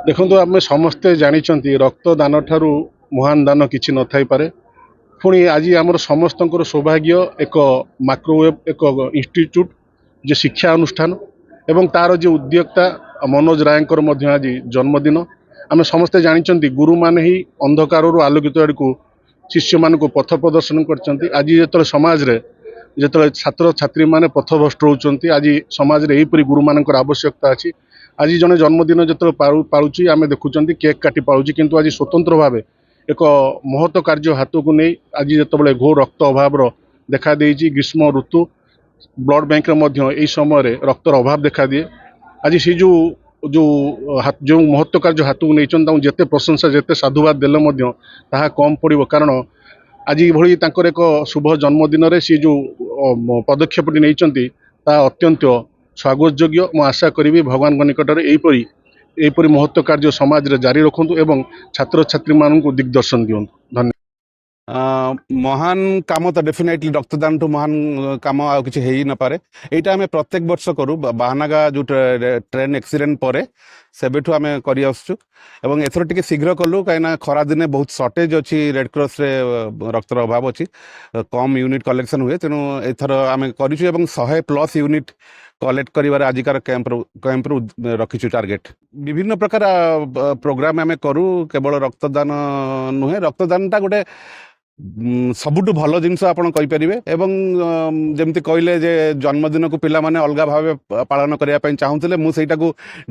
ଦେଖନ୍ତୁ ଆମେ ସମସ୍ତେ ଜାଣିଛନ୍ତି ରକ୍ତଦାନ ଠାରୁ ମହାନ ଦାନ କିଛି ନଥାଇ ପାରେ। ପୁଣି ଆଜି ଆମର ସମସ୍ତଙ୍କର ସୌଭାଗ୍ୟ ଏକ ମାଇକ୍ରୋୱେଭ୍ ଏକ ଇନଷ୍ଟିଚ୍ୟୁଟ୍ ଯେ ଶିକ୍ଷା ଅନୁଷ୍ଠାନ ଏବଂ ତାର ଯେ ଉଦ୍ୟୋକ୍ତା ମନୋଜ ରାୟଙ୍କର ମଧ୍ୟ ଆଜି ଜନ୍ମଦିନ। ଆମେ ସମସ୍ତେ ଜାଣିଛନ୍ତି ଗୁରୁମାନେ ହିଁ ଅନ୍ଧକାରରୁ ଆଲୋକିତ ଆଡ଼କୁ ଶିଷ୍ୟମାନଙ୍କୁ ପଥ ପ୍ରଦର୍ଶନ କରିଛନ୍ତି। ଆଜି ଯେତେବେଳେ ସମାଜରେ ଯେତେବେଳେ ଛାତ୍ରଛାତ୍ରୀମାନେ ପଥଭ୍ରଷ୍ଟ ହେଉଛନ୍ତି, ଆଜି ସମାଜରେ ଏହିପରି ଗୁରୁମାନଙ୍କର ଆବଶ୍ୟକତା ଅଛି। ଆଜି ଜଣେ ଜନ୍ମଦିନ ଯେତେବେଳେ ପାଳୁଛି ଆମେ ଦେଖୁଛନ୍ତି କେକ୍ କାଟି ପାଳୁଛି, କିନ୍ତୁ ଆଜି ସ୍ୱତନ୍ତ୍ର ଭାବେ ଏକ ମହତ କାର୍ଯ୍ୟ ହାତକୁ ନେଇ ଆଜି ଯେତେବେଳେ ଘୋର ରକ୍ତ ଅଭାବର ଦେଖାଦେଇଛି, ଗ୍ରୀଷ୍ମ ଋତୁ ବ୍ଲଡ ବ୍ୟାଙ୍କରେ ମଧ୍ୟ ଏହି ସମୟରେ ରକ୍ତର ଅଭାବ ଦେଖାଦିଏ। ଆଜି ସେ ଯେଉଁ ମହତ୍ଵ କାର୍ଯ୍ୟ ହାତକୁ ନେଇଛନ୍ତି ତାଙ୍କୁ ଯେତେ ପ୍ରଶଂସା ଯେତେ ସାଧୁବାଦ ଦେଲେ ମଧ୍ୟ ତାହା କମ୍ ପଡ଼ିବ। କାରଣ ଆଜି ଭଳି ତାଙ୍କର ଏକ ଶୁଭ ଜନ୍ମଦିନରେ ସେ ଯେଉଁ ପଦକ୍ଷେପଟି ନେଇଛନ୍ତି ତାହା ଅତ୍ୟନ୍ତ ସ୍ୱାଗତଯୋଗ୍ୟ। ମୁଁ ଆଶା କରିବି ଭଗବାନଙ୍କ ନିକଟରେ ଏହିପରି ମହତ୍ଵ କାର୍ଯ୍ୟ ସମାଜରେ ଜାରି ରଖନ୍ତୁ ଏବଂ ଛାତ୍ରଛାତ୍ରୀମାନଙ୍କୁ ଦିଗଦର୍ଶନ ଦିଅନ୍ତୁ। ଧନ୍ୟବାଦ। ମହାନ କାମ ତ ଡେଫିନେଟଲି ରକ୍ତଦାନଠୁ ମହାନ କାମ ଆଉ କିଛି ହେଇ ନପାରେ। ଏଇଟା ଆମେ ପ୍ରତ୍ୟେକ ବର୍ଷ କରୁ। ବାହାନଗା ଯେଉଁ ଟ୍ରେନ୍ ଆକ୍ସିଡେଣ୍ଟ ପରେ ସେବେଠୁ ଆମେ କରି ଆସୁଛୁ ଏବଂ ଏଥର ଟିକେ ଶୀଘ୍ର କଲୁ କାହିଁକିନା ଖରାଦିନେ ବହୁତ ସର୍ଟେଜ୍ ଅଛି। ରେଡ୍ କ୍ରସ୍ରେ ରକ୍ତର ଅଭାବ ଅଛି, କମ୍ ୟୁନିଟ୍ କଲେକ୍ସନ୍ ହୁଏ। ତେଣୁ ଏଥର ଆମେ କରିଛୁ ଏବଂ 100+ ୟୁନିଟ୍ କଲେକ୍ଟ କରିବାରେ ଆଜିକାର କ୍ୟାମ୍ପରୁ ରଖିଛୁ ଟାର୍ଗେଟ୍। ବିଭିନ୍ନ ପ୍ରକାର ପ୍ରୋଗ୍ରାମ ଆମେ କରୁ, କେବଳ ରକ୍ତଦାନ ନୁହେଁ। ରକ୍ତଦାନଟା ଗୋଟେ ସବୁଠୁ ଭଲ ଜିନିଷ ଆପଣ କହିପାରିବେ। ଏବଂ ଯେମିତି କହିଲେ ଯେ ଜନ୍ମଦିନକୁ ପିଲାମାନେ ଅଲଗା ଭାବେ ପାଳନ କରିବା ପାଇଁ ଚାହୁଁଥିଲେ, ମୁଁ ସେଇଟାକୁ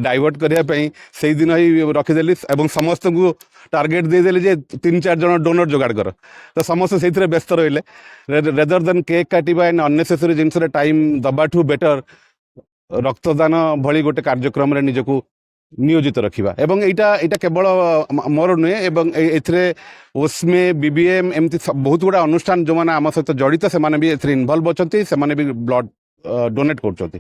ଡାଇଭର୍ଟ କରିବା ପାଇଁ ସେଇଦିନ ହିଁ ରଖିଦେଲି ଏବଂ ସମସ୍ତଙ୍କୁ ଟାର୍ଗେଟ୍ ଦେଇଦେଲି ଯେ 3-4 ଜଣ ଡୋନର ଯୋଗାଡ଼ କର। ତ ସମସ୍ତେ ସେଇଥିରେ ବ୍ୟସ୍ତ ରହିଲେ। ରେଦର ଦେନ୍ କେକ୍ କାଟିବା ଆଣ୍ଡ ଅନ୍ନେସେସରି ଜିନିଷରେ ଟାଇମ୍ ଦେବାଠୁ ବେଟର ରକ୍ତଦାନ ଭଳି ଗୋଟେ କାର୍ଯ୍ୟକ୍ରମରେ ନିଜକୁ ନିୟୋଜିତ ରଖିବା। ଏବଂ ଏଇଟା କେବଳ ମୋର ନୁହେଁ ଏବଂ ଏଥିରେ ଓସ୍ମେ BBM ଏମିତି ବହୁତ ଗୁଡ଼ା ଅନୁଷ୍ଠାନ ଯେଉଁମାନେ ଆମ ସହିତ ଜଡ଼ିତ ସେମାନେ ବି ଏଥିରେ ଇନଭଲ୍ଭ ଅଛନ୍ତି, ସେମାନେ ବି ବ୍ଲଡ୍ ଡୋନେଟ୍ କରୁଛନ୍ତି।